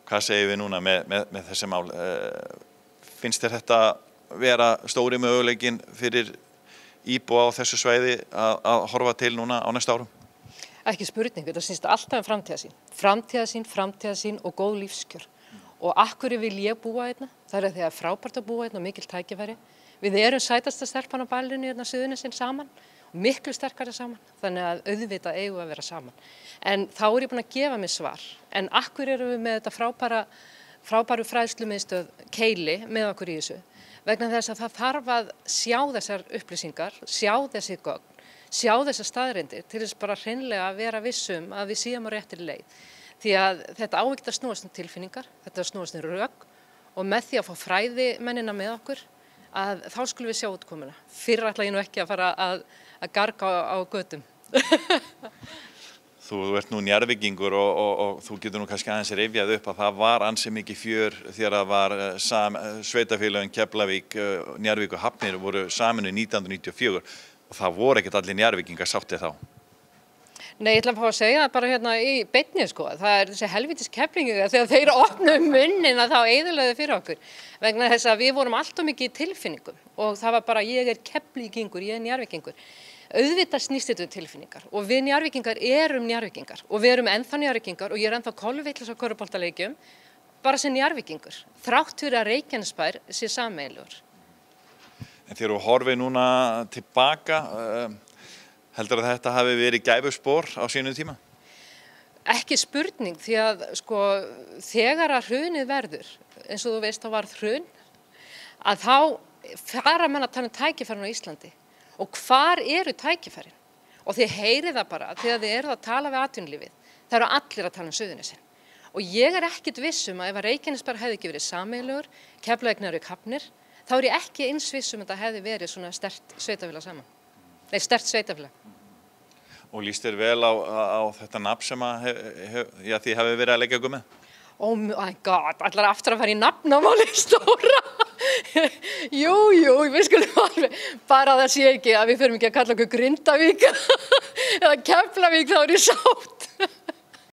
Hvað segir við núna með þessi mál? Finnst þér þetta vera stóri möguleikinn fyrir íbúa á þessu svæði að horfa til núna á næsta árum? Ekki spurning, þetta snýst alltaf framtíðarsýn og góð lífskjör. Og af hverju vil ég búa hérna? Það því að frábært að búa hérna og mikil tækifæri. Við erum sætasta stelpan á ballinu hérna Suðurnesin saman og miklu sterkari saman. Þannig að auðvitað eigum að vera saman. En þá ég búin að gefa mig svar. En af hverju erum við með þetta frábæru fræðslumiðstöð Keili með okkur í þessu? Vegna þess að það þarf að sjá þessar upplýsingar, sjá þessi gögn, sjá þessar staðreyndir til þess bara hreinlega að vera vissum að við séum á réttri leið. Því að þetta á ekki að snúast tilfinningar, þetta snúast rök og með því að fá fræðimennina með okkur að þá skulum við sjá útkomuna. Fyrr ætla ég nú ekki að fara að garga á götum. Þú ert nú Njarðvíkingur og þú getur nú kannski aðeins rifjað upp að það var ansi mikið fjör þegar það var sveitarfélögin Keflavík, Njarðvík og Hafnir voru saminuð 1994 og það voru ekkert allir Njarðvíkingar sáttið þá. Nei, ég ætla að fá að segja það bara hérna í beinni sko, það þessi helvítis Keflvíkingar þegar þeir opnuðu munnin að þá eyðilögðu fyrir okkur. Vegna þess að við vorum alltof mikið í tilfinningum og það var bara ég Keflvíkingur, ég Njarðvíkingur. Auðvitað snýst þetta tilfinningar og við Njarðvíkingar erum Njarðvíkingar og við erum ennþá Njarðvíkingar og ég ennþá kolvitlaus á körfuboltaleikjum bara sem Njarðvíkingur, þrátt fyrir að Reykjanesbær sé sameiginlegur. En þegar þú horfir núna tilbaka, heldur að þetta hafi verið gæfuspor á sínum tíma? Ekki spurning því að sko þegar að hrunið verður, eins og þú veist þá varð hrun, að þá fara menn að tala um tækifærin á Íslandi. Og hvar eru tækifærin? Og þið heyrið það bara þegar þið eruð að tala við atvinnulífið. Það eru allir að tala um Suðurnesin. Og ég ekkert viss að ef að Reykjanesbær hefði ekki verið sameiginlegur, Keflavík, Njarðvík, Hafnir, þá ég ekki eins viss að þetta hefði verið svona sterkt sveitafélag saman. Nei, sterkt sveitafélag. Og líst þér vel á þetta nafn sem þið hefði verið að leggja ykkur með? Oh my god, allar aftur að fara í nafnamáli stóra. Jú, við skulum alveg, bara það sé ekki að við förum ekki að kalla okkur Grindavík eða Keflavík, þá ég sátt.